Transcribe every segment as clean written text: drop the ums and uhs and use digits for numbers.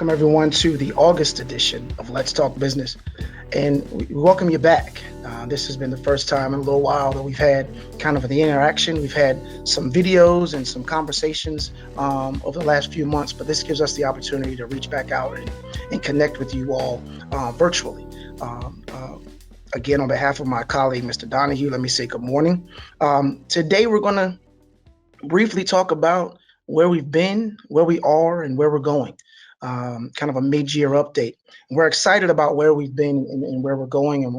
Welcome everyone to the August edition of Let's Talk Business, and we welcome you back. This has been the first time in a little while that we've had kind of the interaction. We've had some videos and some conversations over the last few months, but this gives us the opportunity to reach back out and connect with you all virtually. Again, on behalf of my colleague, Mr. Donahue, let me say good morning. Today, we're going to briefly talk about where we've been, where we are, and where we're going. Kind of a mid-year update. We're excited about where we've been and where we're going, and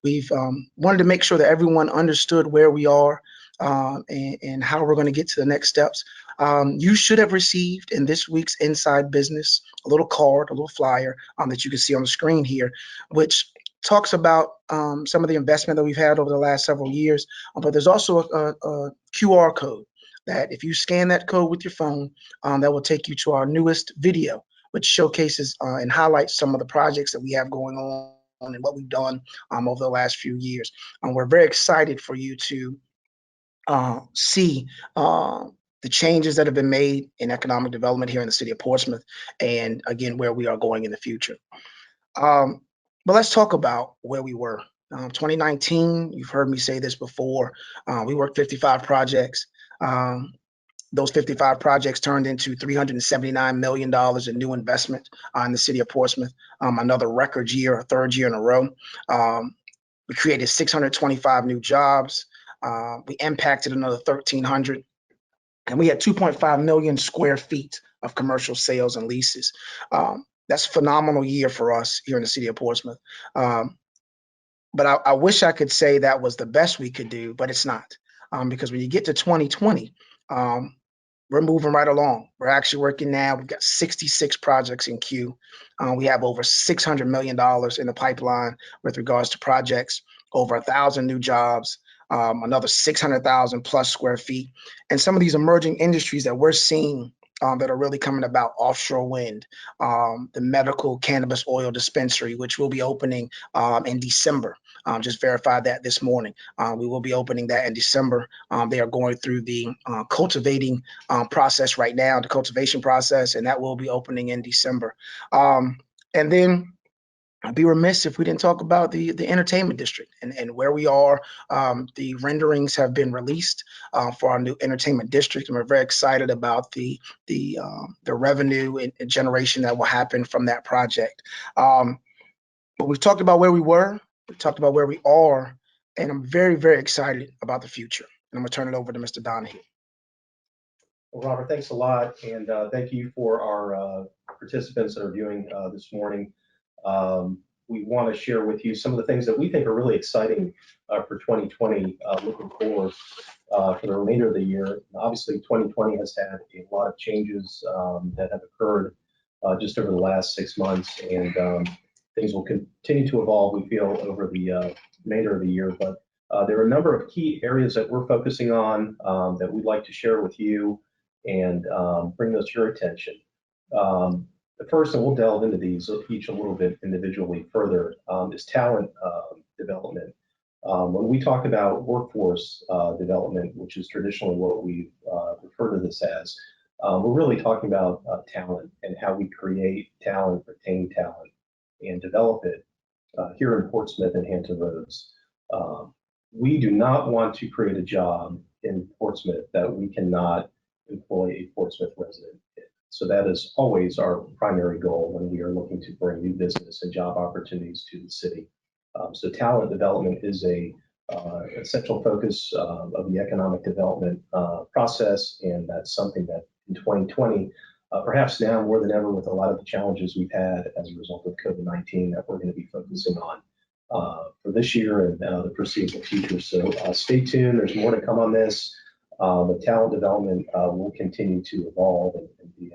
we've wanted to make sure that everyone understood where we are and how we're going to get to the next steps. You should have received in this week's Inside Business a little card, a little flyer that you can see on the screen here, which talks about some of the investment that we've had over the last several years, but there's also a QR code that if you scan that code with your phone, that will take you to our newest video, which showcases and highlights some of the projects that we have going on and what we've done over the last few years. We're very excited for you to see the changes that have been made in economic development here in the city of Portsmouth, and again, where we are going in the future. But let's talk about where we were. 2019, you've heard me say this before, we worked 55 projects. Those 55 projects turned into $379 million in new investment in the city of Portsmouth, another record year, a third year in a row. We created 625 new jobs. We impacted another 1,300, and we had 2.5 million square feet of commercial sales and leases. That's a phenomenal year for us here in the city of Portsmouth. But I wish I could say that was the best we could do, but it's not. Because when you get to 2020, we're moving right along. We're actually working now. We've got 66 projects in queue. We have over $600 million in the pipeline with regards to projects, over 1,000 new jobs, another 600,000 plus square feet. And some of these emerging industries that we're seeing that are really coming about: offshore wind, the medical cannabis oil dispensary, which will be opening in December. Just verified that this morning. We will be opening that in December. They are going through the cultivating process right now, the cultivation process, and that will be opening in December. And then I'd be remiss if we didn't talk about the entertainment district and where we are. The renderings have been released for our new entertainment district, and we're very excited about the revenue and generation that will happen from that project. But we've talked about where we were, we've talked about where we are, and I'm very, very excited about the future. And I'm gonna turn it over to Mr. Donahue. Well, Robert, thanks a lot, and thank you for our participants that are viewing this morning. We want to share with you some of the things that we think are really exciting for 2020, looking forward for the remainder of the year. Obviously, 2020 has had a lot of changes that have occurred just over the last 6 months, and things will continue to evolve, we feel, over the remainder of the year. But there are a number of key areas that we're focusing on that we'd like to share with you and bring those to your attention. The first, and we'll delve into these each a little bit individually further, is talent development. When we talk about workforce development, which is traditionally what we refer to this as, we're really talking about talent and how we create talent, retain talent, and develop it here in Portsmouth and Hampton Roads. We do not want to create a job in Portsmouth that we cannot employ a Portsmouth resident in. So that is always our primary goal when we are looking to bring new business and job opportunities to the city. So talent development is a essential focus of the economic development process, and that's something that in 2020, perhaps now more than ever with a lot of the challenges we've had as a result of COVID-19, that we're going to be focusing on for this year and the foreseeable future. So stay tuned. There's more to come on this. But talent development will continue to evolve and be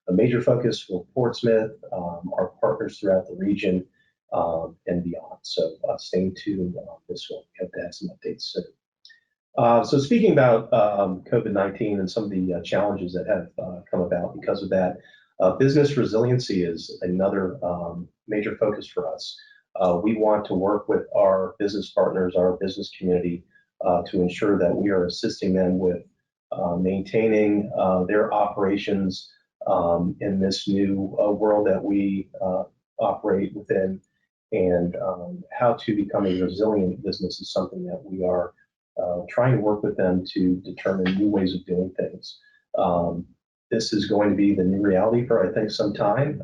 a major focus for Portsmouth, our partners throughout the region, and beyond. So stay tuned on this one. We hope to have some updates soon. So speaking about COVID-19 and some of the challenges that have come about because of that, business resiliency is another major focus for us. We want to work with our business partners, our business community, to ensure that we are assisting them with maintaining their operations in this new world that we operate within. And how to become a resilient business is something that we are trying to work with them to determine new ways of doing things. This is going to be the new reality for, I think, some time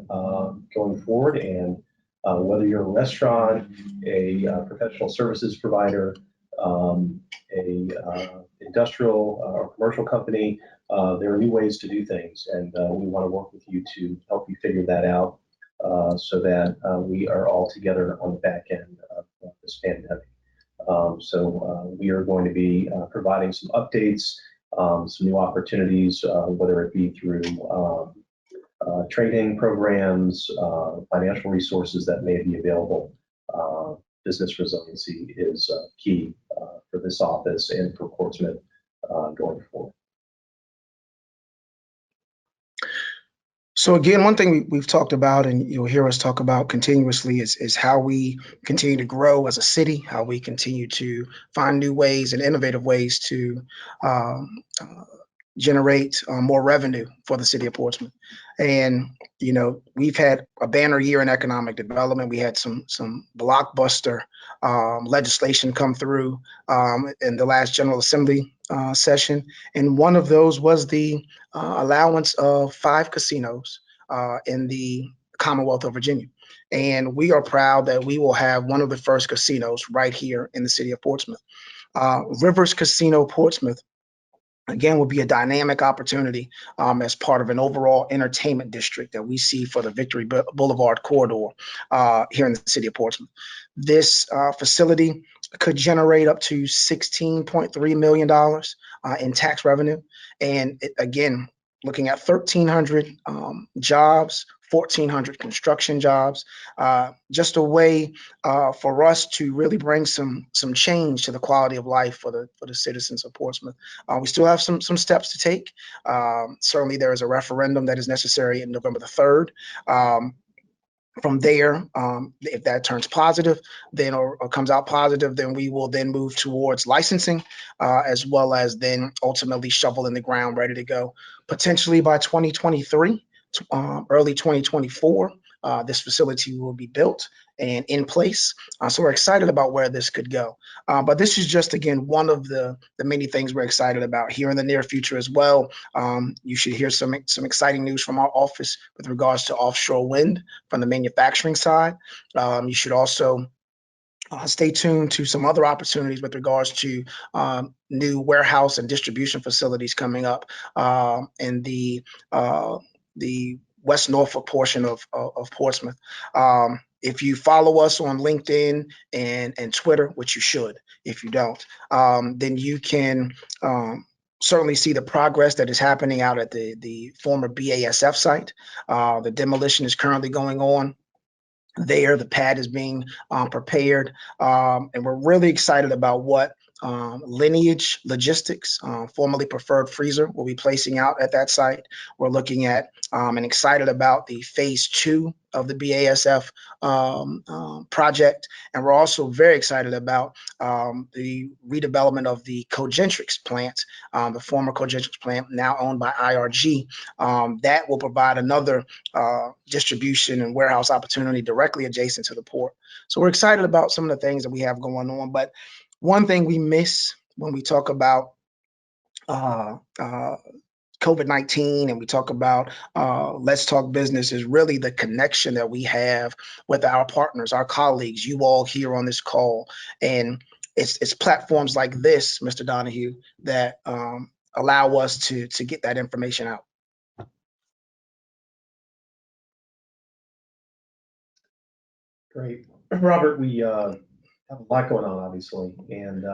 going forward. And whether you're a restaurant, a professional services provider, a industrial or commercial company, there are new ways to do things, and we want to work with you to help you figure that out so that we are all together on the back end of this pandemic. So we are going to be providing some updates, some new opportunities, whether it be through training programs, financial resources that may be available. Business resiliency is key for this office and for Portsmouth going forward. So again, one thing we've talked about, and you'll hear us talk about continuously, is how we continue to grow as a city, how we continue to find new ways and innovative ways to generate more revenue for the city of Portsmouth. And we've had a banner year in economic development. We had some blockbuster legislation come through in the last General Assembly session, and one of those was the allowance of 5 casinos in the Commonwealth of Virginia. And we are proud that we will have one of the first casinos right here in the city of Portsmouth. Rivers Casino Portsmouth, again, will be a dynamic opportunity as part of an overall entertainment district that we see for the Victory Boulevard corridor here in the city of Portsmouth. This facility could generate up to $16.3 million in tax revenue. And again, looking at 1,300 jobs, 1,400 construction jobs, just a way for us to really bring some change to the quality of life for the citizens of Portsmouth. We still have some steps to take. Certainly, there is a referendum that is necessary in November the 3rd. From there, if that turns positive, then or comes out positive, then we will then move towards licensing, as well as then ultimately shovel in the ground, ready to go. Potentially by 2023, early 2024, this facility will be built and in place. So we're excited about where this could go. But this is just, again, one of the many things we're excited about here in the near future as well. You should hear some exciting news from our office with regards to offshore wind from the manufacturing side. You should also stay tuned to some other opportunities with regards to new warehouse and distribution facilities coming up in the West Norfolk portion of Portsmouth. If you follow us on LinkedIn and Twitter, which you should, if you don't, then you can certainly see the progress that is happening out at the former BASF site. The demolition is currently going on there. The pad is being prepared, and we're really excited about what Lineage Logistics, formerly Preferred Freezer, will be placing out at that site. We're looking at and excited about the phase 2 of the BASF project, and we're also very excited about the redevelopment of the Cogentrix plant, the former Cogentrix plant, now owned by IRG. That will provide another distribution and warehouse opportunity directly adjacent to the port. So we're excited about some of the things that we have going on. But one thing we miss when we talk about COVID-19 and we talk about Let's Talk Business is really the connection that we have with our partners, our colleagues, you all here on this call. And it's platforms like this, Mr. Donahue, that allow us to get that information out. Great. Robert, we have a lot going on, obviously, and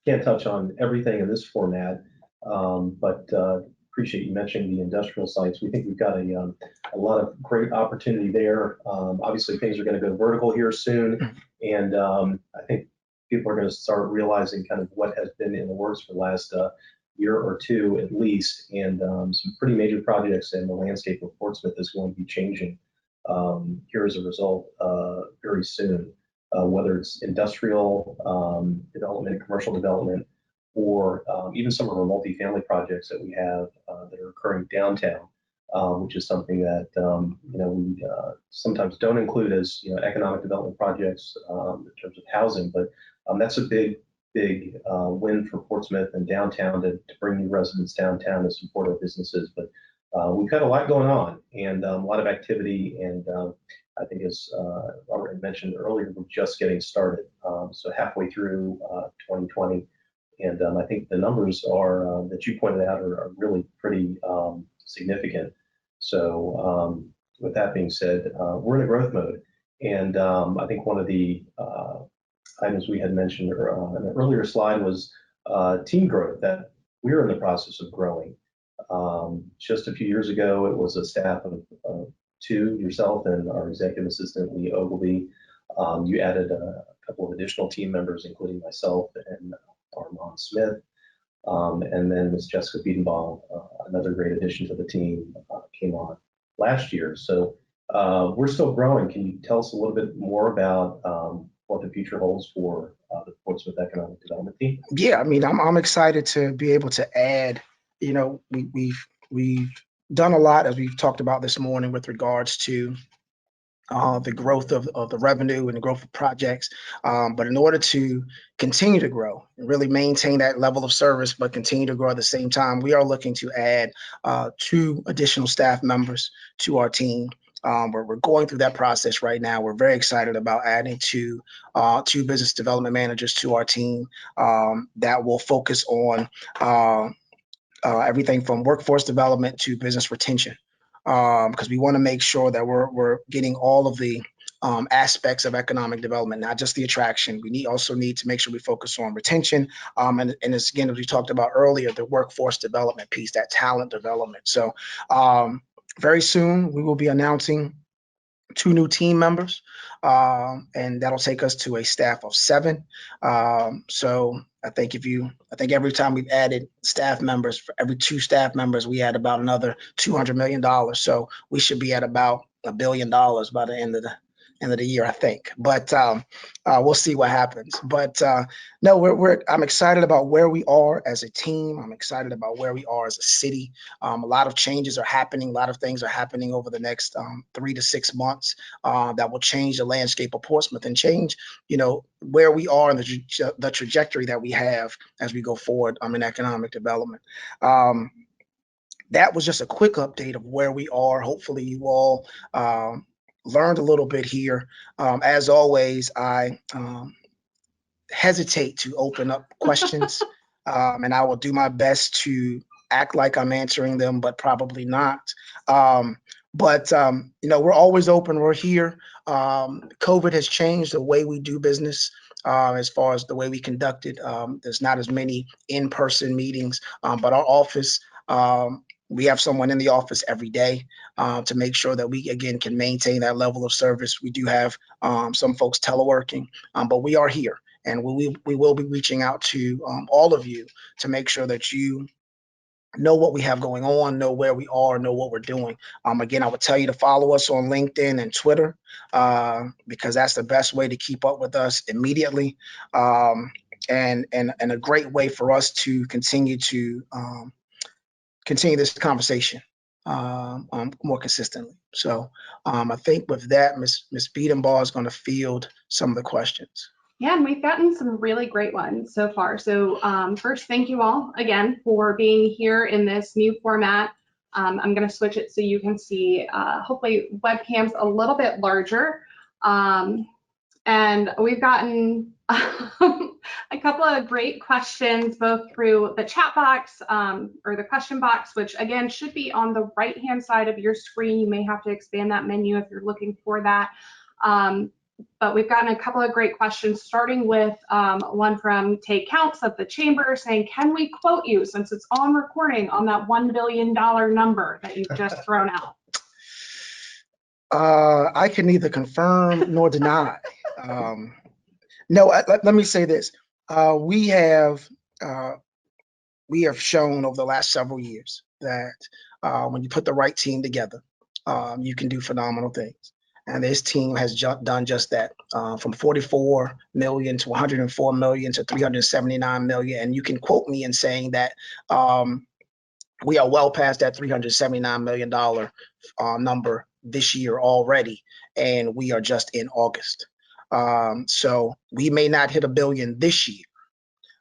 can't touch on everything in this format, but appreciate you mentioning the industrial sites. We think we've got a lot of great opportunity there. Obviously, things are going to go vertical here soon, and I think people are going to start realizing kind of what has been in the works for the last year or two at least, and some pretty major projects in the landscape of Portsmouth is going to be changing here as a result very soon, whether it's industrial development, commercial development, or even some of our multifamily projects that we have that are occurring downtown. which is something that we sometimes don't include as economic development projects in terms of housing, but that's a big win for Portsmouth and downtown to bring new residents downtown to support our businesses. But we've got a lot going on and a lot of activity, and I think as Robert had mentioned earlier, we're just getting started. So halfway through 2020, and I think the numbers are that you pointed out are really pretty significant. So with that being said, we're in a growth mode, and I think one of the items we had mentioned in an earlier slide was team growth, that we're in the process of growing. Just a few years ago, it was a staff of two, yourself and our executive assistant, Lee Ogilvy. You added a couple of additional team members, including myself and Armand Smith. And then Ms. Jessica Biedenbaum, another great addition to the team, came on last year. So we're still growing. Can you tell us a little bit more about what the future holds for the Portsmouth Economic Development team? Yeah, I mean, I'm excited to be able to add. We've done a lot, as we've talked about this morning, with regards to the growth of the revenue and the growth of projects. But in order to continue to grow and really maintain that level of service, but continue to grow at the same time, we are looking to add 2 additional staff members to our team. We're going through that process right now. We're very excited about adding 2 business development managers to our team that will focus on everything from workforce development to business retention, because we want to make sure that we're getting all of the aspects of economic development, not just the attraction. We also need to make sure we focus on retention, and as again, as we talked about earlier, the workforce development piece, that talent development. So very soon we will be announcing 2 new team members, and that'll take us to a staff of 7. So I think every time we've added staff members, for every 2 staff members, we add about another $200 million. So we should be at about $1 billion by the end of the year, I think. But we'll see what happens. But no, I'm excited about where we are as a team. I'm excited about where we are as a city. A lot of changes are happening. A lot of things are happening over the next 3 to 6 months that will change the landscape of Portsmouth and change, where we are and the trajectory that we have as we go forward in economic development. That was just a quick update of where we are. Hopefully you all learned a little bit here. As always, I hesitate to open up questions, and I will do my best to act like I'm answering them, but probably not. But we're always open. We're here. COVID has changed the way we do business. As far as the way we conduct it, there's not as many in-person meetings, but our office, we have someone in the office every day to make sure that we, again, can maintain that level of service. We do have some folks teleworking, but we are here, and we will be reaching out to all of you to make sure that you know what we have going on, know where we are, know what we're doing. Again, I would tell you to follow us on LinkedIn and Twitter because that's the best way to keep up with us immediately, and a great way for us to continue this conversation more consistently. So I think with that, Ms. Biedenbaugh is going to field some of the questions. Yeah, and we've gotten some really great ones so far. So first, thank you all again for being here in this new format. I'm going to switch it so you can see, hopefully, webcams a little bit larger. And we've gotten a couple of great questions, both through the chat box or the question box, which again should be on the right-hand side of your screen. You may have to expand that menu if you're looking for that. But we've gotten a couple of great questions, starting with one from Tate Counts of the Chamber saying, can we quote you, since it's on recording, on that $1 billion number that you've just thrown out? I can neither confirm nor deny. No, let me say this. We have shown over the last several years that when you put the right team together, you can do phenomenal things. And this team has done just that, from 44 million to 104 million to 379 million. And you can quote me in saying that we are well past that $379 million number this year already, and we are just in August. So we may not hit $1 billion this year,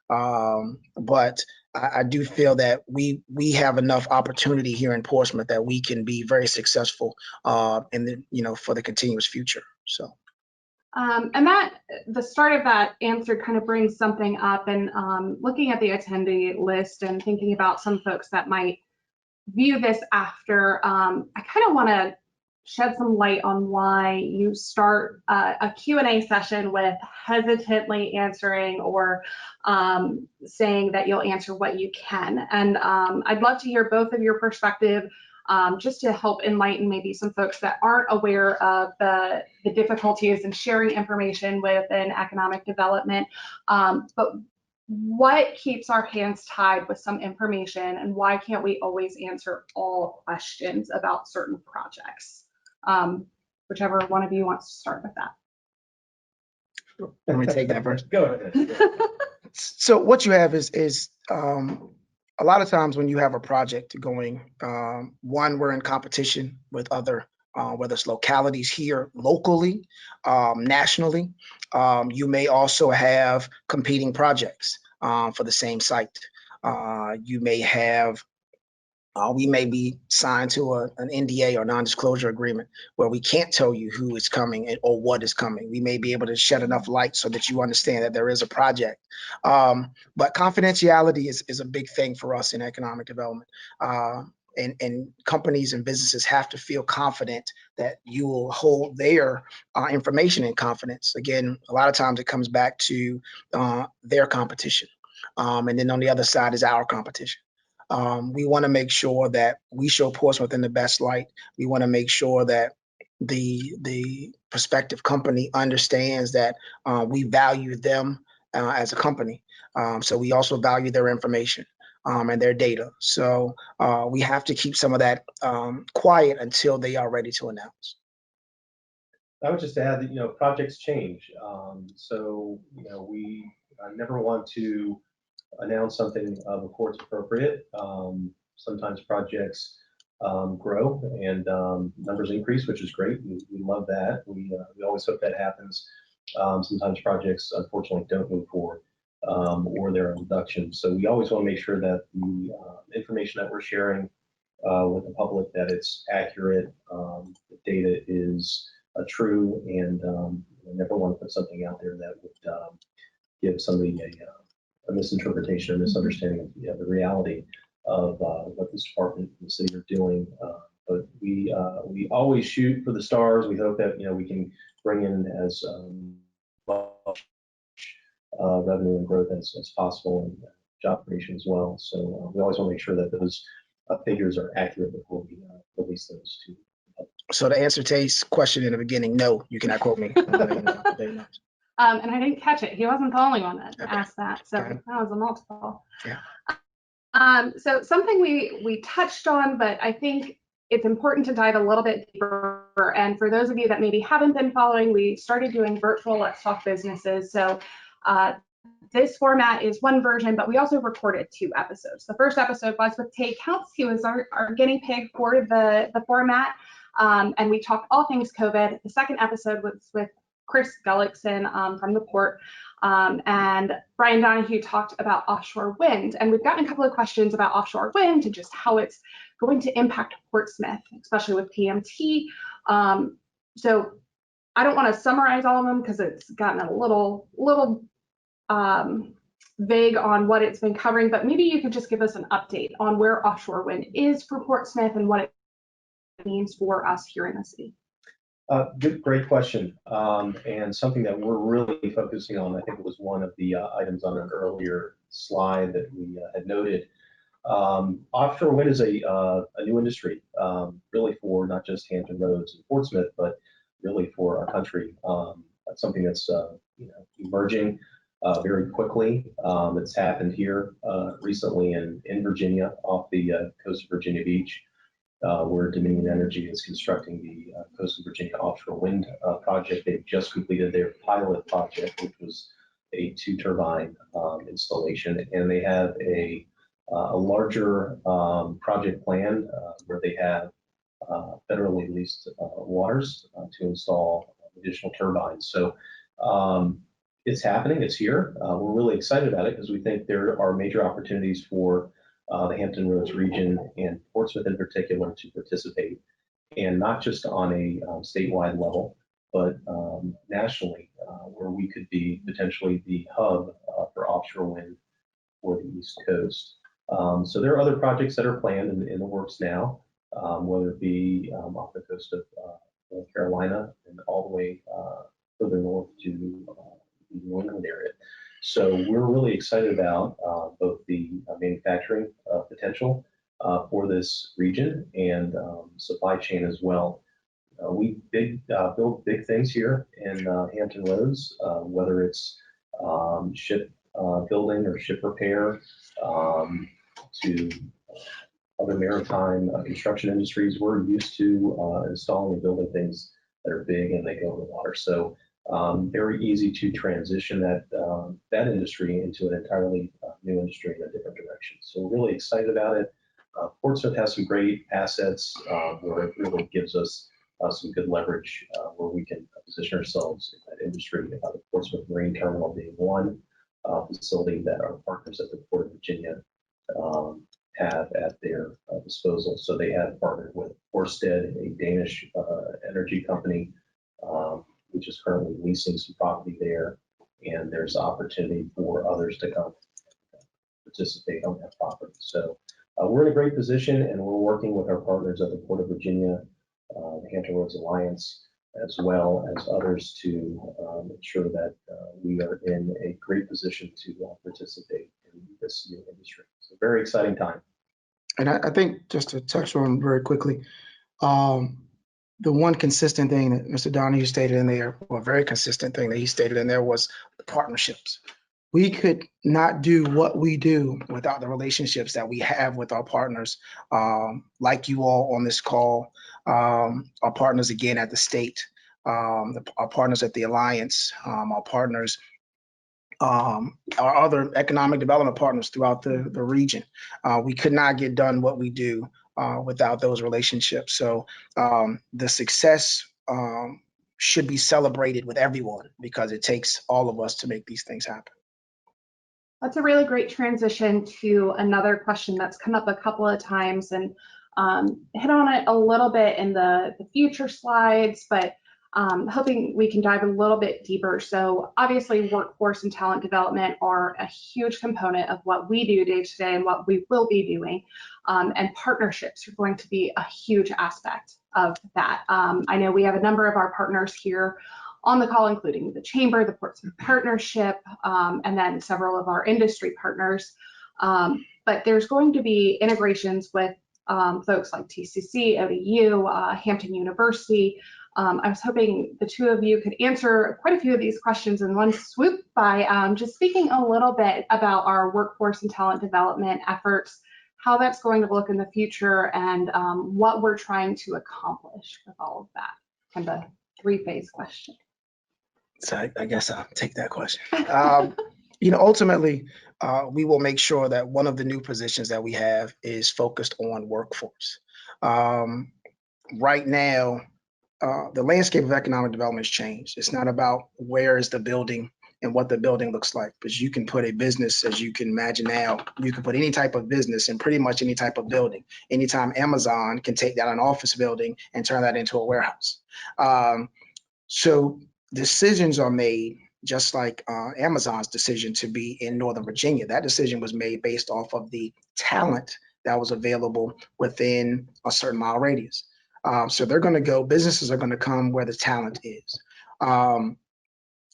but I do feel that we have enough opportunity here in Portsmouth that we can be very successful in the for the continuous future. So. And that the start of that answer kind of brings something up, and looking at the attendee list and thinking about some folks that might view this after, I kind of want to shed some light on why you start a Q&A session with hesitantly answering or saying that you'll answer what you can. And I'd love to hear both of your perspective, just to help enlighten maybe some folks that aren't aware of the difficulties in sharing information within economic development. But what keeps our hands tied with some information, and why can't we always answer all questions about certain projects? Whichever one of you wants to start with that. Let me take that first. Go ahead. So what you have is a lot of times when you have a project going, one, we're in competition with other, whether it's localities here locally, nationally. You may also have competing projects for the same site. You may have, we may be signed to an NDA or non-disclosure agreement where we can't tell you who is coming or what is coming. We may be able to shed enough light so that you understand that there is a project. But confidentiality is a big thing for us in economic development. And companies and businesses have to feel confident that you will hold their information in confidence. Again, a lot of times it comes back to their competition. And then on the other side is our competition. We want to make sure that we show Portsmouth in the best light. We want to make sure that the prospective company understands that we value them as a company. So we also value their information and their data. So we have to keep some of that quiet until they are ready to announce. I would just add that projects change. So we never want to announce something before it's appropriate. Sometimes projects grow and numbers increase, which is great. We love that. We always hope that happens. Sometimes projects unfortunately don't move forward or they're in reduction. So we always want to make sure that the information that we're sharing with the public, that it's accurate, the data is true, and never want to put something out there that would give somebody a misinterpretation or misunderstanding of the reality of what this department and the city are doing. But we always shoot for the stars. We hope that we can bring in as much revenue and growth as possible, and job creation as well. So we always want to make sure that those figures are accurate before we release those to the public. So to answer Tay's question in the beginning, no, you cannot quote me. And I didn't catch it. He wasn't the only one that asked that. So that was a multiple. Yeah. So something we touched on, but I think it's important to dive a little bit deeper. And for those of you that maybe haven't been following, we started doing virtual Let's Talk Businesses. So this format is one version, but we also recorded 2 episodes. The first episode was with Tay Counts. He was our guinea pig for the format. And we talked all things COVID. The second episode was with Chris Gullickson from the port, and Brian Donahue talked about offshore wind. And we've gotten a couple of questions about offshore wind and just how it's going to impact Portsmouth, especially with PMT. So I don't want to summarize all of them because it's gotten a little vague on what it's been covering, but maybe you could just give us an update on where offshore wind is for Portsmouth and what it means for us here in the city. Great question, and something that we're really focusing on. I think it was one of the items on an earlier slide that we had noted. Offshore wind is a new industry, really for not just Hampton Roads and Portsmouth, but really for our country. That's something that's emerging very quickly. It's happened here recently in Virginia, off the coast of Virginia Beach, where Dominion Energy is constructing the Coast of Virginia offshore wind project. They've just completed their pilot project, which was a 2-turbine installation, and they have a a larger project plan where they have federally leased waters to install additional turbines. So it's happening, it's here. We're really excited about it because we think there are major opportunities for the Hampton Roads region and Portsmouth in particular to participate, and not just on a statewide level, but nationally, where we could be potentially the hub for offshore wind for the East Coast. So there are other projects that are planned in the works now, whether it be off the coast of North Carolina and all the way further north to the New England area. So we're really excited about both the manufacturing potential for this region and supply chain as well. We build big things here in Hampton Roads, whether it's ship building or ship repair, to other maritime construction industries. We're used to installing and building things that are big and they go in the water. So very easy to transition that industry into an entirely new industry in a different direction. So we're really excited about it. Portsmouth has some great assets where it really gives us some good leverage where we can position ourselves in that industry. The Portsmouth Marine Terminal being one facility that our partners at the Port of Virginia have at their disposal. So they have partnered with Ørsted, a Danish energy company, which is currently leasing some property there. And there's opportunity for others to come participate on that property. So we're in a great position, and we're working with our partners at the Port of Virginia, the Hampton Roads Alliance, as well as others to ensure that we are in a great position to participate in this new industry. So very exciting time. And I think just to touch on very quickly, the one consistent thing that Mr. Donahue stated in there, or a very consistent thing that he stated in there, was the partnerships. We could not do what we do without the relationships that we have with our partners, like you all on this call, our partners again at the state, our partners at the Alliance, our partners, our other economic development partners throughout the region. We could not get done what we do without those relationships. So the success should be celebrated with everyone, because it takes all of us to make these things happen. That's a really great transition to another question that's come up a couple of times, and hit on it a little bit in the future slides, but hoping we can dive a little bit deeper. So obviously workforce and talent development are a huge component of what we do day to day and what we will be doing. And partnerships are going to be a huge aspect of that. I know we have a number of our partners here on the call, including the Chamber, the Portsmouth Partnership, and then several of our industry partners. But there's going to be integrations with folks like TCC, ODU, Hampton University. I was hoping the two of you could answer quite a few of these questions in one swoop by just speaking a little bit about our workforce and talent development efforts, how that's going to look in the future, and what we're trying to accomplish with all of that. Kind of a three-phase question. So I guess I'll take that question. Ultimately, we will make sure that one of the new positions that we have is focused on workforce. Right now, the landscape of economic development has changed. It's not about where is the building and what the building looks like, because you can put a business, as you can imagine now, you can put any type of business in pretty much any type of building. Anytime Amazon can take down an office building and turn that into a warehouse. So decisions are made, just like Amazon's decision to be in Northern Virginia. That decision was made based off of the talent that was available within a certain mile radius. So they're going to go, businesses are going to come where the talent is.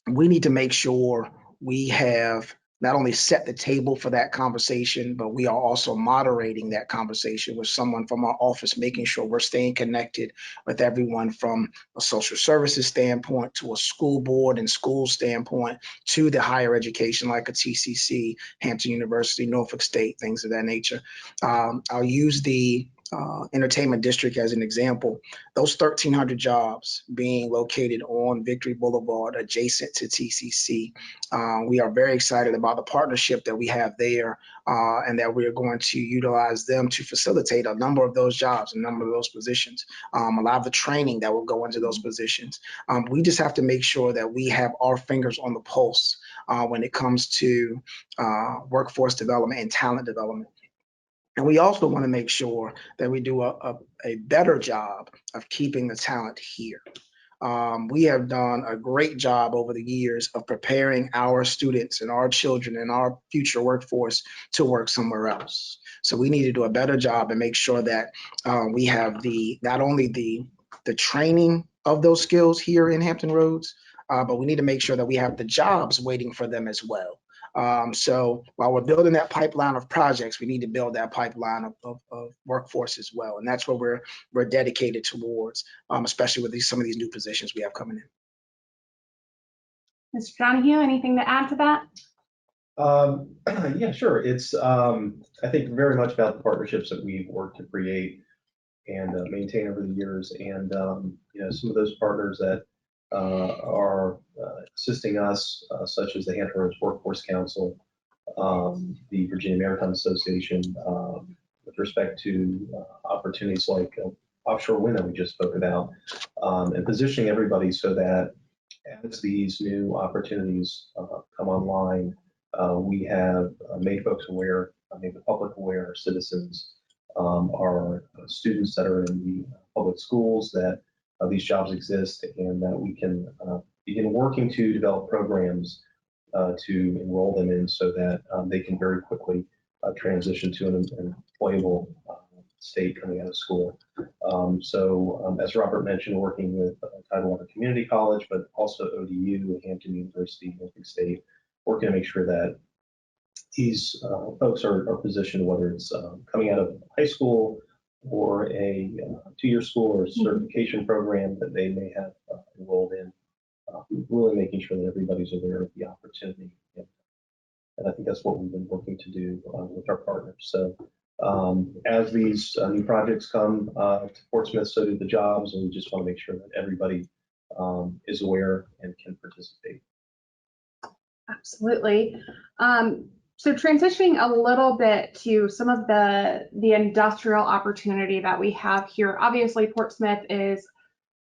We need to make sure we have not only set the table for that conversation, but we are also moderating that conversation with someone from our office, making sure we're staying connected with everyone from a social services standpoint to a school board and school standpoint to the higher education like a TCC, Hampton University, Norfolk State, things of that nature. I'll use the entertainment district as an example, those 1,300 jobs being located on Victory Boulevard adjacent to TCC. We are very excited about the partnership that we have there, and that we are going to utilize them to facilitate a number of those jobs, a number of those positions, a lot of the training that will go into those positions. We just have to make sure that we have our fingers on the pulse when it comes to workforce development and talent development. And we also want to make sure that we do a better job of keeping the talent here. We have done a great job over the years of preparing our students and our children and our future workforce to work somewhere else. So we need to do a better job and make sure that we have not only the training of those skills here in Hampton Roads, but we need to make sure that we have the jobs waiting for them as well. So while we're building that pipeline of projects, we need to build that pipeline of workforce as well. And that's what we're dedicated towards, especially with some of these new positions we have coming in. Mr. Donahue, anything to add to that? Yeah, sure. It's, I think, very much about the partnerships that we've worked to create and maintain over the years. And, you know, some of those partners that are assisting us, such as the Hampton Roads Workforce Council, the Virginia Maritime Association, with respect to opportunities like offshore wind that we just spoke about, and positioning everybody so that as these new opportunities come online, we have made folks aware, made the public aware, our citizens, our students that are in the public schools, that these jobs exist, and that we can begin working to develop programs to enroll them in, so that they can very quickly transition to an employable state coming out of school. So as Robert mentioned, working with Tidewater Community College, but also ODU, Hampton University, Hampton State, working to make sure that these folks are positioned, whether it's coming out of high school or a two-year school or certification program that they may have enrolled in, really making sure that everybody's aware of the opportunity. And I think that's what we've been working to do with our partners. So as these new projects come to Portsmouth, so do the jobs, and we just want to make sure that everybody is aware and can participate. Absolutely. So transitioning a little bit to some of the industrial opportunity that we have here. Obviously, Portsmouth is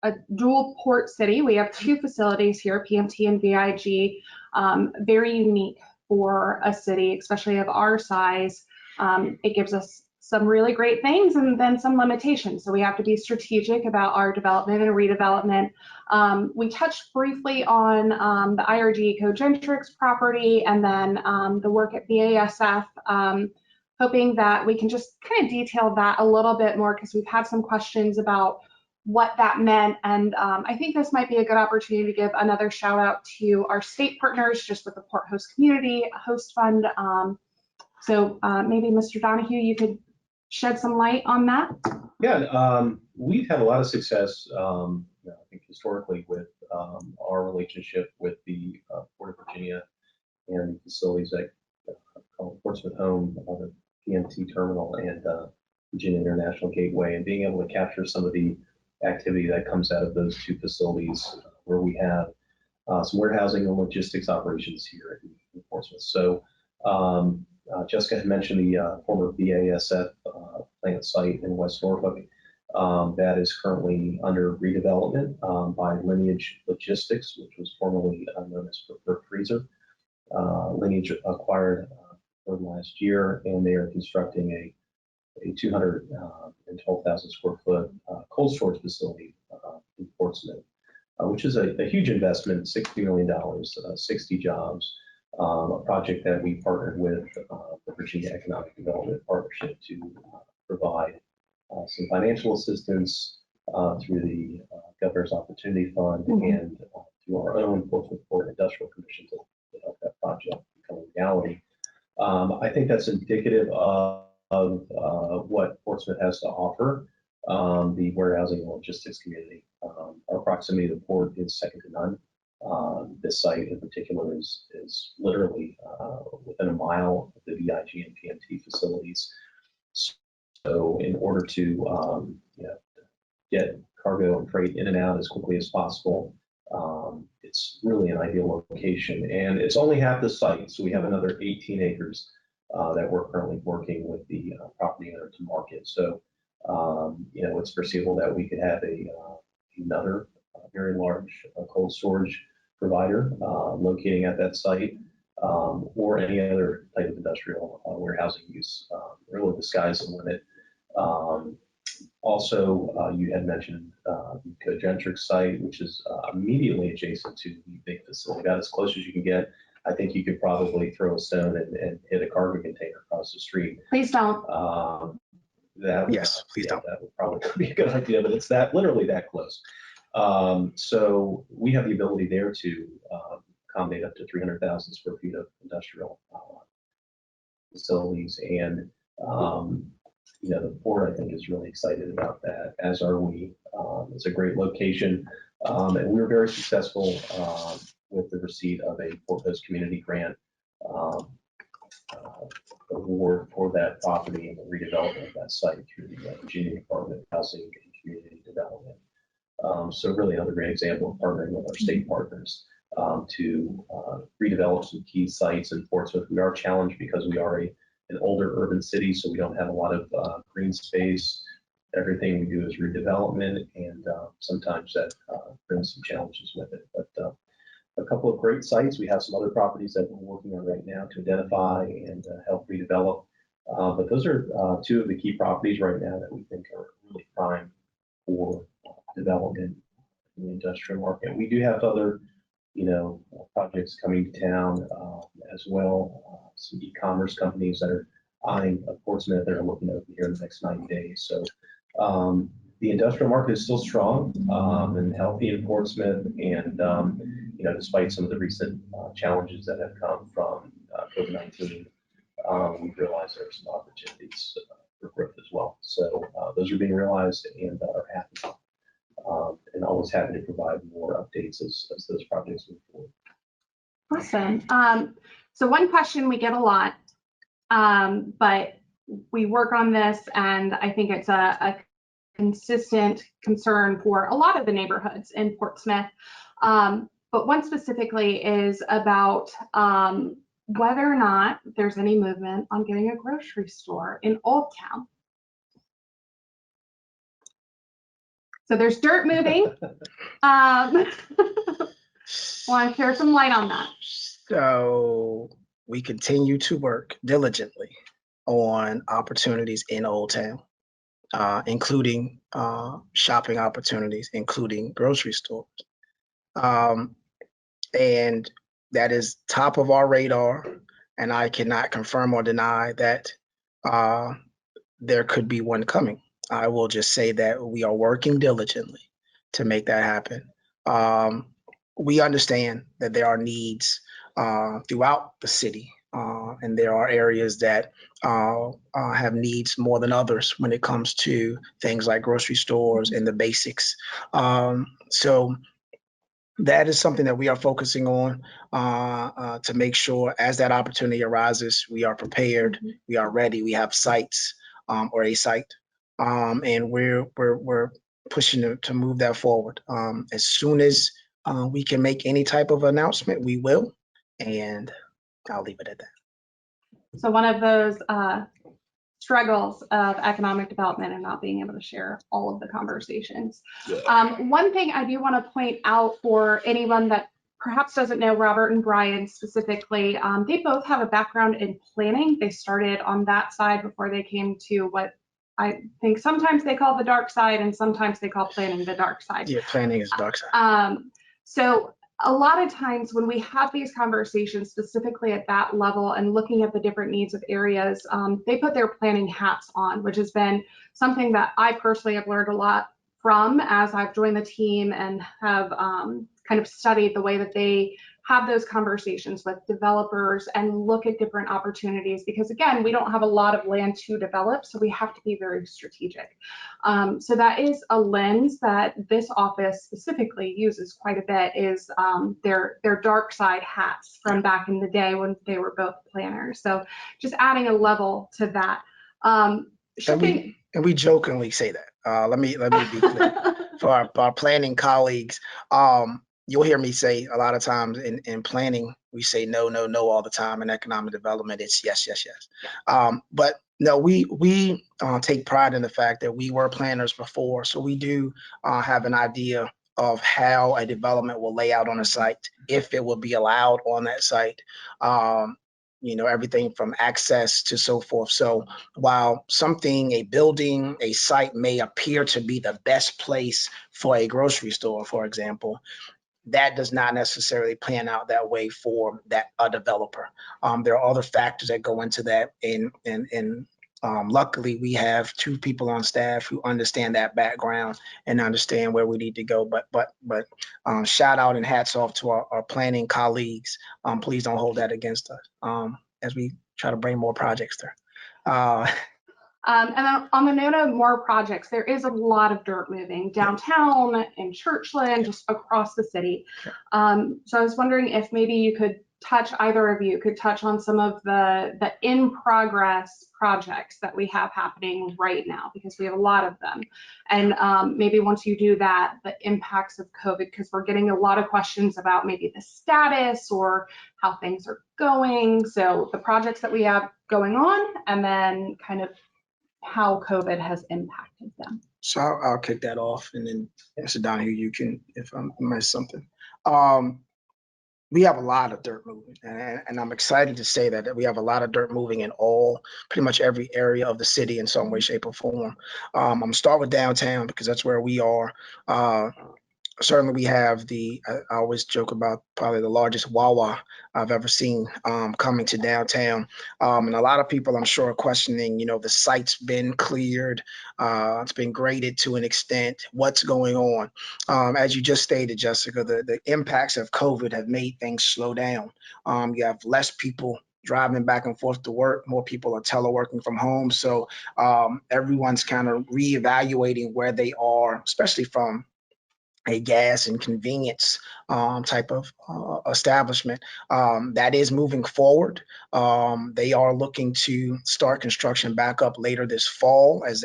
a dual port city. We have two facilities here, PMT and VIG, very unique for a city, especially of our size. It gives us some really great things and then some limitations. So we have to be strategic about our development and redevelopment. We touched briefly on the IRG Cogentrix property, and then the work at BASF, hoping that we can just kind of detail that a little bit more, because we've had some questions about what that meant. And I think this might be a good opportunity to give another shout out to our state partners, just with the Port Host Community Host Fund. So maybe Mr. Donahue, you could shed some light on that. Yeah, we've had a lot of success, I think, historically with our relationship with the Port of Virginia and facilities that call Portsmouth Home, the PMT Terminal, and Virginia International Gateway, and being able to capture some of the activity that comes out of those two facilities, where we have some warehousing and logistics operations here in Portsmouth. So Jessica had mentioned the former BASF plant site in West Norfolk. That is currently under redevelopment by Lineage Logistics, which was formerly known as Preferred Freezer. Lineage acquired last year, and they are constructing a 212,000 square foot cold storage facility in Portsmouth, which is a huge investment, $60 million, 60 jobs. A project that we partnered with the Virginia Economic Development Partnership to provide some financial assistance through the Governor's Opportunity Fund and through our own Portsmouth Port Industrial Commission to help that project become a reality. I think that's indicative of what Portsmouth has to offer the warehousing and logistics community. Our proximity to the port is second to none. This site in particular is literally within a mile of the VIG and PMT facilities. So in order to get cargo and freight in and out as quickly as possible, it's really an ideal location. And it's only half the site, so we have another 18 acres that we're currently working with the property owner to market. So it's foreseeable that we could have another very large cold storage provider locating at that site, or any other type of industrial warehousing use. Really, the sky's the limit. Also, you had mentioned the Cogentrix site, which is immediately adjacent to the big facility. About as close as you can get. I think you could probably throw a stone and hit a cargo container across the street. Please don't. Yes, please don't. That would probably be a good idea, but it's literally that close. So we have the ability there to accommodate up to 300,000 square feet of industrial facilities, and the port, I think, is really excited about that, as are we. It's a great location, and we were very successful with the receipt of a Port Coast Community Grant award for that property and the redevelopment of that site through the Virginia Department of Housing and Community Development. So really another great example of partnering with our state partners to redevelop some key sites in Portsmouth. We are challenged because we are an older urban city, so we don't have a lot of green space. Everything we do is redevelopment, and sometimes that brings some challenges with it. But a couple of great sites. We have some other properties that we're working on right now to identify and help redevelop. But those are two of the key properties right now that we think are really prime for development in the industrial market. We do have other, projects coming to town as well. Some e-commerce companies that are eyeing Portsmouth that are looking to open here in the next 90 days. So the industrial market is still strong and healthy in Portsmouth, and despite some of the recent challenges that have come from COVID-19, we've realized there are some opportunities for growth as well. So those are being realized and are happening. And always happy to provide more updates as those projects move forward. Awesome. So one question we get a lot, but we work on this, and I think it's a consistent concern for a lot of the neighborhoods in Portsmouth. But one specifically is about whether or not there's any movement on getting a grocery store in Old Town. So there's dirt moving. Want to share some light on that? So we continue to work diligently on opportunities in Old Town, including shopping opportunities, including grocery stores. And that is top of our radar, and I cannot confirm or deny that there could be one coming. I will just say that we are working diligently to make that happen. We understand that there are needs throughout the city, and there are areas that have needs more than others when it comes to things like grocery stores and the basics. So that is something that we are focusing on to make sure as that opportunity arises, we are prepared, we are ready, we have sites or a site, and we're pushing to move that forward. As soon as we can make any type of announcement, we will, and I'll leave it at that. So one of those struggles of economic development and not being able to share all of the conversations. Yeah. One thing I do want to point out for anyone that perhaps doesn't know Robert and Brian specifically, they both have a background in planning. They started on that side before they came to what I think sometimes they call the dark side and sometimes they call planning the dark side. Yeah, planning is dark side. So a lot of times when we have these conversations specifically at that level and looking at the different needs of areas, they put their planning hats on, which has been something that I personally have learned a lot from as I've joined the team and have kind of studied the way that they have those conversations with developers and look at different opportunities, because again, we don't have a lot of land to develop, so we have to be very strategic. So that is a lens that this office specifically uses quite a bit, is their dark side hats from back in the day when they were both planners. So just adding a level to that. shifting. And we jokingly say that. Let me be clear for our planning colleagues. You'll hear me say a lot of times in planning, we say no, no, no all the time. In economic development, it's yes, yes, yes. But no, we take pride in the fact that we were planners before, so we do have an idea of how a development will lay out on a site, if it will be allowed on that site. Everything from access to so forth. So while a building, a site may appear to be the best place for a grocery store, for example, that does not necessarily plan out that way for a developer. There are other factors that go into that, and luckily we have 2 people on staff who understand that background and understand where we need to go. But shout out and hats off to our planning colleagues. Please don't hold that against us as we try to bring more projects there. And then on the note of more projects, there is a lot of dirt moving downtown, in Churchland, just across the city. So I was wondering if maybe you could either of you could touch on some of the in progress projects that we have happening right now, because we have a lot of them. And maybe once you do that, the impacts of COVID, because we're getting a lot of questions about maybe the status or how things are going. So the projects that we have going on, and then kind of how COVID has impacted them. So I'll kick that off, and then Mr. Donahue, you can, if I miss something. We have a lot of dirt moving, and I'm excited to say that we have a lot of dirt moving in pretty much every area of the city in some way, shape, or form. I'm gonna start with downtown because that's where we are. Certainly we have I always joke about probably the largest Wawa I've ever seen coming to downtown. And a lot of people, I'm sure, are questioning, the site's been cleared, it's been graded to an extent, what's going on? As you just stated, Jessica, the impacts of COVID have made things slow down. You have less people driving back and forth to work. More people are teleworking from home. So everyone's kind of reevaluating where they are, especially from a gas and convenience type of establishment. That is moving forward. They are looking to start construction back up later this fall as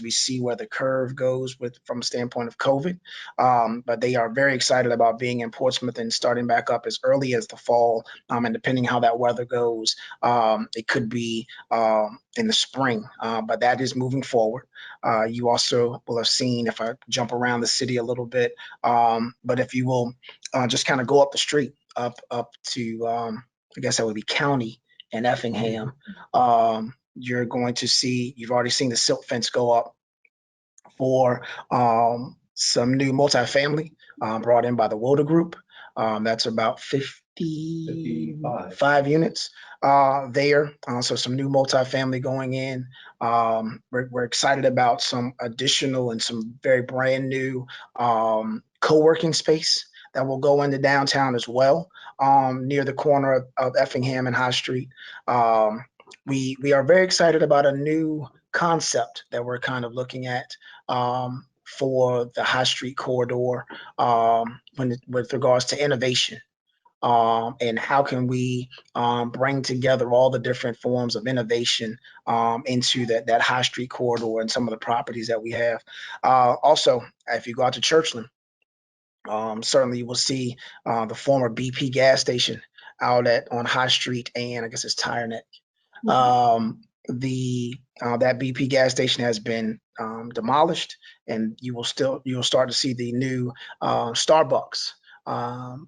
we see where the curve goes from a standpoint of COVID. But they are very excited about being in Portsmouth and starting back up as early as the fall. And depending how that weather goes, it could be in the spring, but that is moving forward. You also will have seen, if I jump around the city a little bit, but if you will just kind of go up the street, up to, I guess that would be County and Effingham, you're going to see, you've already seen the silt fence go up for some new multifamily brought in by the Woda Group. That's about 55 units there. So some new multifamily going in. We're excited about some additional and some very brand new co-working space that will go into downtown as well, near the corner of Effingham and High Street. We are very excited about a new concept that we're kind of looking at for the High Street corridor with regards to innovation. And how can we bring together all the different forms of innovation into that High Street corridor and some of the properties that we have. Also, if you go out to Churchland, certainly you will see the former BP gas station out on High Street, and I guess it's Tire Neck. That BP gas station has been demolished, and you'll start to see the new Starbucks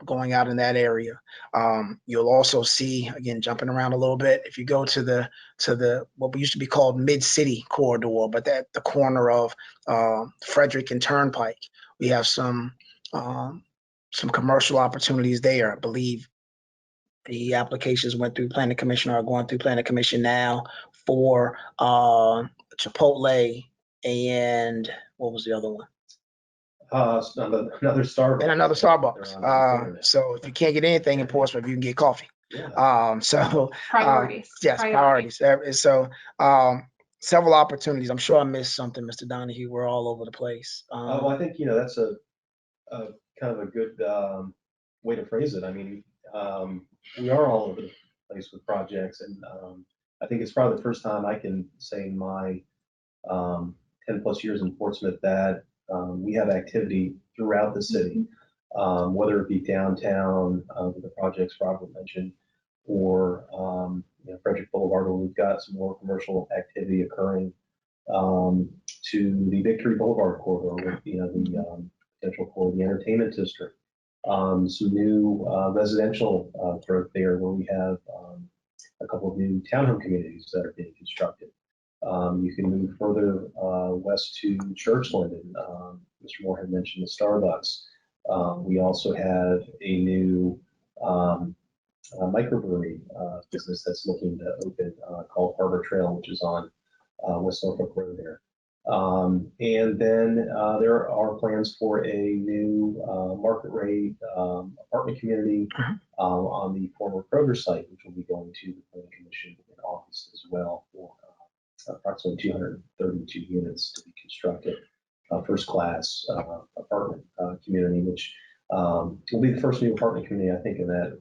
going out in that area. You'll also see, again, jumping around a little bit, if you go to the what we used to be called Mid-City corridor, but at the corner of Frederick and Turnpike, we have some commercial opportunities there. I believe the applications went through Planning Commission, are going through Planning Commission now for Chipotle, and what was the other one? Another Starbucks. And another Starbucks. So if you can't get anything in Portsmouth, you can get coffee. Yeah. So priorities. Yes, priorities. So several opportunities. I'm sure I missed something, Mr. Donahue. We're all over the place. Well, I think that's a kind of a good way to phrase it. I mean, we are all over the place with projects, and I think it's probably the first time I can say in my 10 plus years in Portsmouth that we have activity throughout the city, whether it be downtown with the projects Robert mentioned, or Frederick Boulevard, where we've got some more commercial activity occurring, to the Victory Boulevard corridor with the potential for the entertainment district. Some new residential growth there, where we have a couple of new townhome communities that are being constructed. You can move further west to Churchland, and Mr. Moore had mentioned the Starbucks. We also have a new microbrewery business that's looking to open called Harbor Trail, which is on West Norfolk Road there. And then there are plans for a new market rate apartment community on the former Kroger site, which will be going to the Planning Commission in August as well, for approximately 232 units to be constructed. First class apartment community, which will be the first new apartment community, I think, in that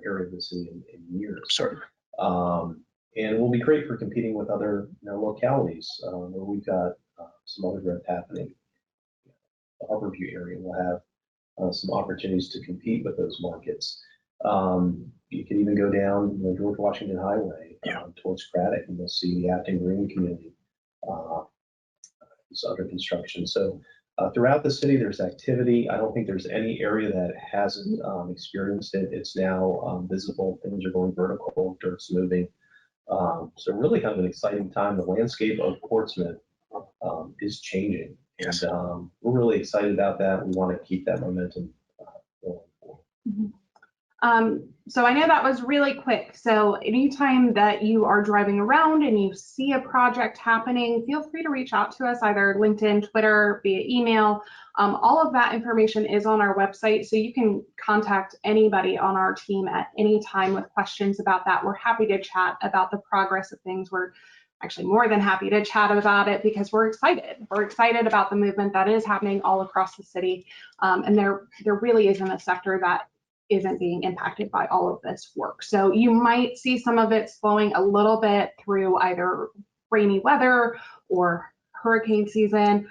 area of the city in years. Sure. And it will be great for competing with other localities where we've got some other growth happening. The Harborview area will have some opportunities to compete with those markets. You can even go down George Washington Highway towards Craddock, and you'll see the Afton Green community is under construction. So throughout the city, there's activity. I don't think there's any area that hasn't experienced it. It's now visible. Things are going vertical, dirt's moving. So really kind of an exciting time. The landscape of Portsmouth is changing. Yes. And we're really excited about that. We want to keep that momentum going forward. So I know that was really quick. So anytime that you are driving around and you see a project happening, feel free to reach out to us, either LinkedIn, Twitter, via email. All of that information is on our website, so you can contact anybody on our team at any time with questions about that. We're happy to chat about the progress of things. We're actually more than happy to chat about it because we're excited. We're excited about the movement that is happening all across the city. And there really isn't a sector that isn't being impacted by all of this work. So you might see some of it slowing a little bit through either rainy weather or hurricane season,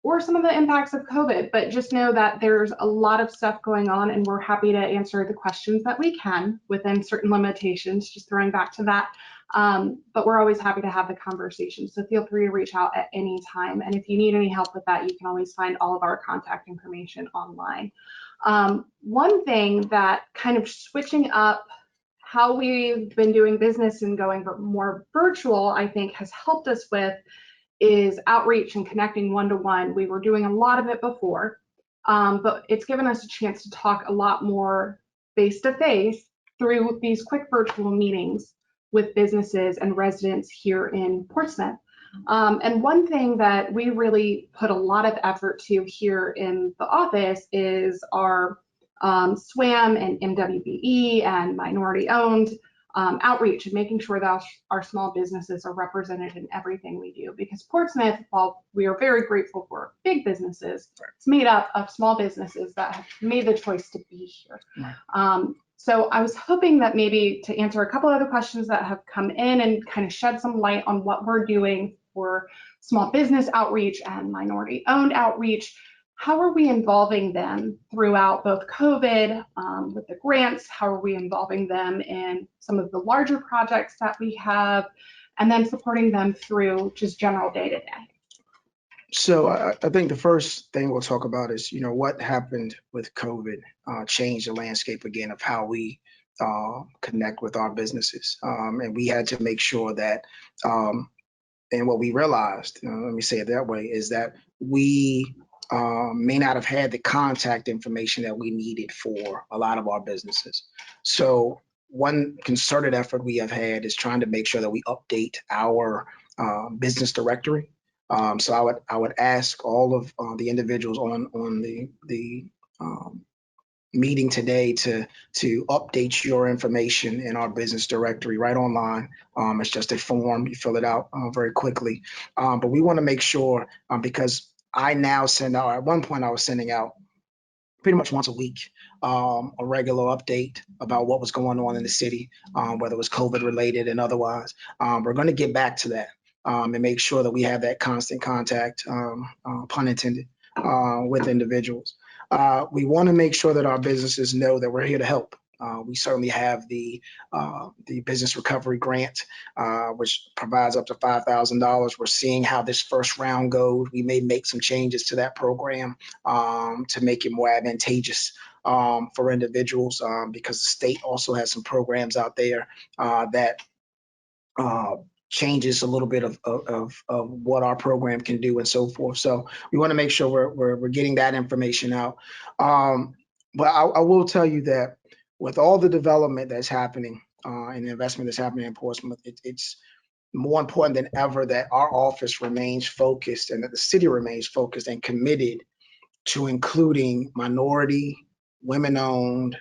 or some of the impacts of COVID, but just know that there's a lot of stuff going on, and we're happy to answer the questions that we can within certain limitations, just throwing back to that. But we're always happy to have the conversation. So feel free to reach out at any time. And if you need any help with that, you can always find all of our contact information online. One thing that kind of switching up how we've been doing business and going more virtual, I think has helped us with is outreach and connecting one-to-one. We were doing a lot of it before, but it's given us a chance to talk a lot more face-to-face through these quick virtual meetings with businesses and residents here in Portsmouth. And one thing that we really put a lot of effort to here in the office is our SWAM and MWBE and minority-owned outreach, and making sure that our small businesses are represented in everything we do. Because Portsmouth, while we are very grateful for big businesses, it's made up of small businesses that have made the choice to be here. So I was hoping that maybe to answer a couple other questions that have come in and kind of shed some light on what we're doing for small business outreach and minority-owned outreach. How are we involving them throughout both COVID with the grants? How are we involving them in some of the larger projects that we have, and then supporting them through just general day-to-day? So I think the first thing we'll talk about is, what happened with COVID changed the landscape again of how we connect with our businesses. And we had to make sure that, and what we realized, let me say it that way, is that we may not have had the contact information that we needed for a lot of our businesses. So one concerted effort we have had is trying to make sure that we update our business directory. So I would ask all of the individuals on the meeting today to update your information in our business directory right online. It's just a form, you fill it out very quickly. But we want to make sure, because I now send out, at one point I was sending out pretty much once a week, a regular update about what was going on in the city, whether it was COVID related and otherwise. We're going to get back to that. and make sure that we have that constant contact, pun intended, with individuals. We want to make sure that our businesses know that we're here to help. We certainly have the business recovery grant, which provides up to $5,000. We're seeing how this first round goes. We may make some changes to that program to make it more advantageous for individuals, because the state also has some programs out there that changes a little bit of what our program can do and so forth. So we want to make sure we're getting that information out. But I will tell you that with all the development that's happening and the investment that's happening in Portsmouth, it's more important than ever that our office remains focused and that the city remains focused and committed to including minority, women-owned,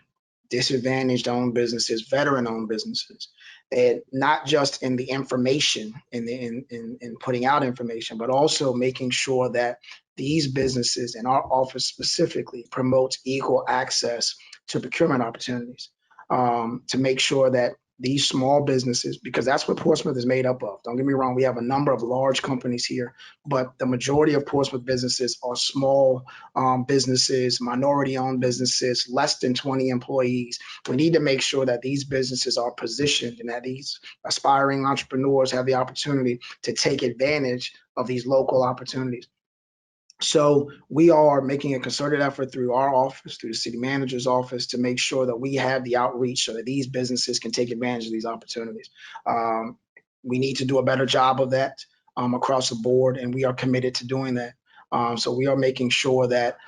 disadvantaged-owned businesses, veteran-owned businesses, and not just in the information, in putting out information, but also making sure that these businesses and our office specifically promotes equal access to procurement opportunities, to make sure that these small businesses, because that's what Portsmouth is made up of. Don't get me wrong, we have a number of large companies here, but the majority of Portsmouth businesses are small businesses, minority-owned businesses, less than 20 employees. We need to make sure that these businesses are positioned and that these aspiring entrepreneurs have the opportunity to take advantage of these local opportunities. So we are making a concerted effort through our office, through the city manager's office, to make sure that we have the outreach so that these businesses can take advantage of these opportunities. We need to do a better job of that across the board, and we are committed to doing that. So we are making sure that,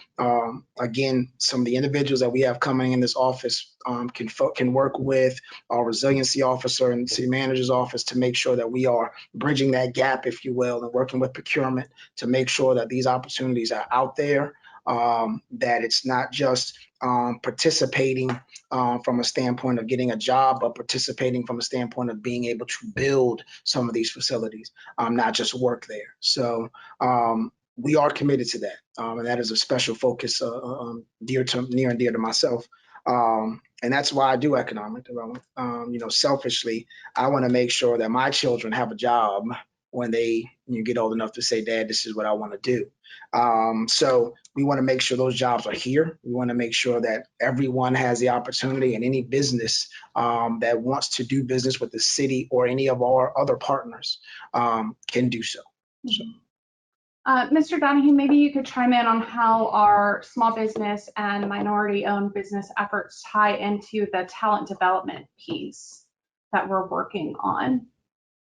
again, some of the individuals that we have coming in this office can work with our resiliency officer and city manager's office to make sure that we are bridging that gap, if you will, and working with procurement to make sure that these opportunities are out there, that it's not just participating from a standpoint of getting a job, but participating from a standpoint of being able to build some of these facilities, not just work there. So we are committed to that, and that is a special focus near and dear to myself. And that's why I do economic development. Selfishly, I want to make sure that my children have a job when they get old enough to say, Dad, this is what I want to do. So we want to make sure those jobs are here. We want to make sure that everyone has the opportunity, and any business that wants to do business with the city or any of our other partners can do so. Mr. Donahue, maybe you could chime in on how our small business and minority-owned business efforts tie into the talent development piece that we're working on.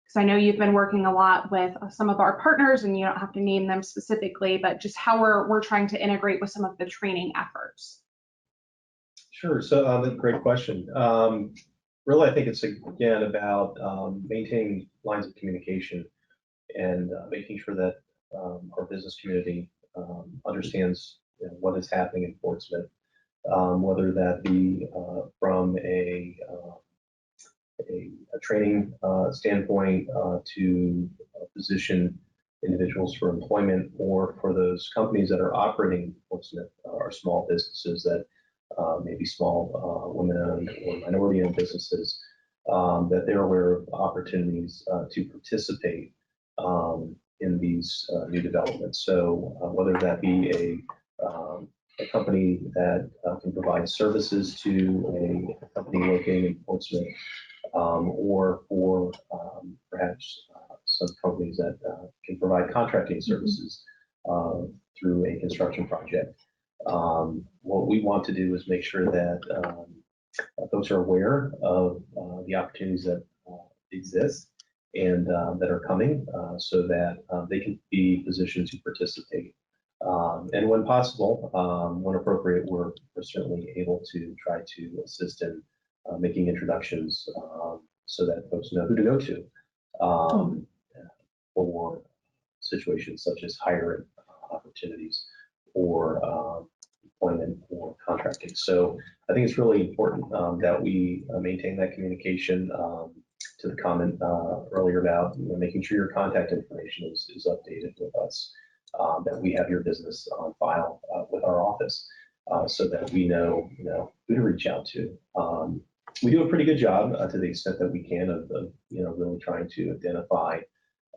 Because I know you've been working a lot with some of our partners, and you don't have to name them specifically, but just how we're trying to integrate with some of the training efforts. Sure. So great question. Really, I think it's again about maintaining lines of communication and making sure that our business community understands what is happening in Portsmouth, whether that be from a training standpoint to position individuals for employment, or for those companies that are operating in Portsmouth, are small businesses that may be small women-owned or minority-owned businesses, that they're aware of opportunities to participate in these new developments. So whether that be a company that can provide services to a company located in Portsmouth, or for perhaps some companies that can provide contracting services through a construction project. What we want to do is make sure that folks are aware of the opportunities that exist and that are coming, so that they can be positioned to participate. And when possible, when appropriate, we're certainly able to try to assist in making introductions so that folks know who to go to for situations such as hiring opportunities or employment or contracting. So I think it's really important that we maintain that communication. To the comment earlier about making sure your contact information is updated with us, that we have your business on file with our office, so that we know who to reach out to. We do a pretty good job to the extent that we can of really trying to identify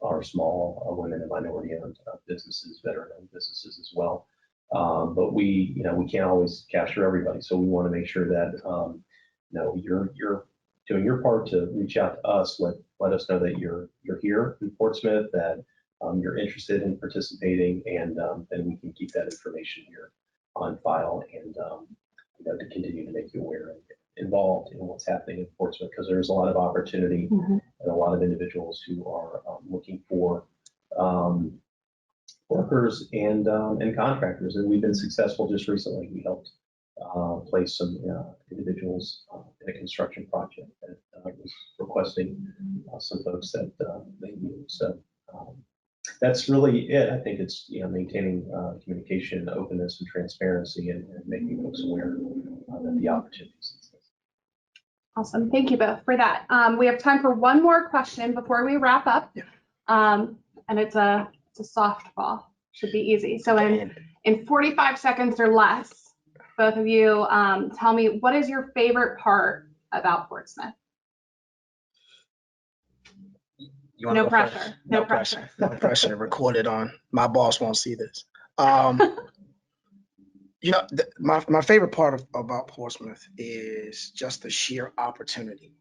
our small women and minority-owned businesses, veteran-owned businesses as well. But we can't always capture everybody, so we want to make sure that you're doing your part to reach out to us. Let us know that you're here in Portsmouth, that you're interested in participating, and we can keep that information here on file, and to continue to make you aware and involved in what's happening in Portsmouth, because there's a lot of opportunity and a lot of individuals who are looking for workers and contractors, and we've been successful. Just recently, we helped place some individuals in a construction project that was requesting some folks that they knew. So that's really it. I think it's maintaining communication, openness, and transparency, and making folks aware that the opportunities exist. Awesome. Thank you both for that. We have time for one more question before we wrap up. And it's a softball. Should be easy. So in 45 seconds or less, both of you tell me, what is your favorite part about Portsmouth? No pressure. No pressure. No pressure. Recorded on. My boss won't see this. My favorite part about Portsmouth is just the sheer opportunity.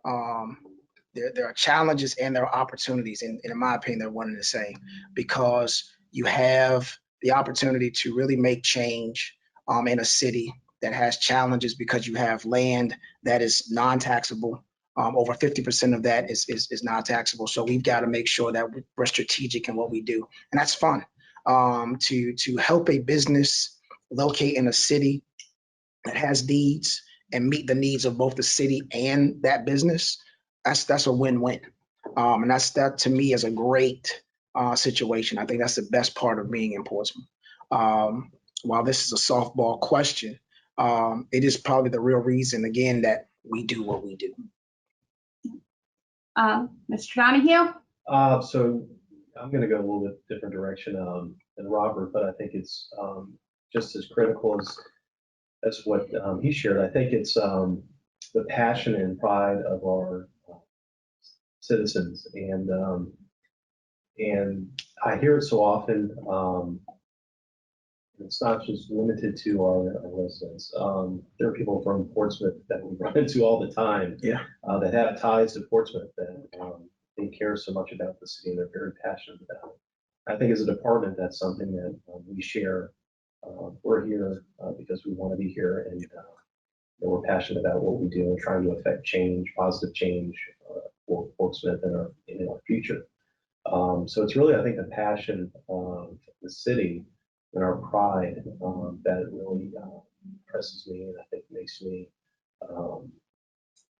There are challenges and there are opportunities, and in my opinion, they're one and the same, because you have the opportunity to really make change in a city that has challenges, because you have land that is non-taxable. Over 50% of that is non-taxable. So we've got to make sure that we're strategic in what we do, and that's fun. To help a business locate in a city that has needs and meet the needs of both the city and that business, that's a win-win. And that to me is a great situation. I think that's the best part of being in Portsmouth. While this is a softball question, it is probably the real reason, again, that we do what we do. Mr. Donahue? So I'm going to go a little bit different direction than Robert, but I think it's just as critical as what he shared. I think it's the passion and pride of our citizens, and I hear it so often. It's not just limited to our residents. There are people from Portsmouth that we run into all the time, that have ties to Portsmouth, that they care so much about the city and they're very passionate about it. I think as a department, that's something that we share. We're here because we want to be here, and we're passionate about what we do and trying to affect change, positive change for Portsmouth in our future. So it's really, I think, the passion of the city and our pride that really impresses me, and I think makes me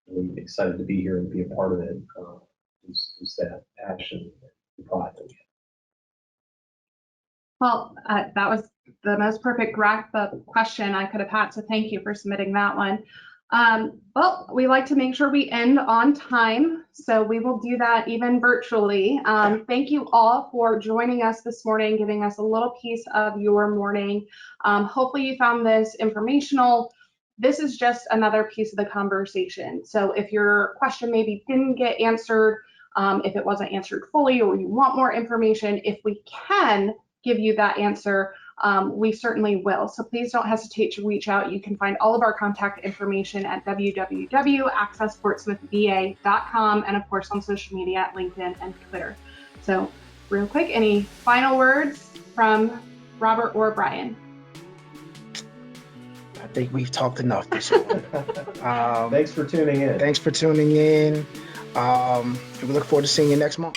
really excited to be here and be a part of it. Is that passion and pride that we have. Well, that was the most perfect wrap-up question I could have had, so thank you for submitting that one. Well, we like to make sure we end on time, so we will do that even virtually. Thank you all for joining us this morning, giving us a little piece of your morning. Hopefully you found this informational. This is just another piece of the conversation. So if your question maybe didn't get answered, if it wasn't answered fully, or you want more information, if we can give you that answer, we certainly will. So please don't hesitate to reach out. You can find all of our contact information at www.accessportsmouthva.com, and of course on social media at LinkedIn and Twitter. So real quick, any final words from Robert or Brian? I think we've talked enough this morning. Thanks for tuning in. Thanks for tuning in. We look forward to seeing you next month.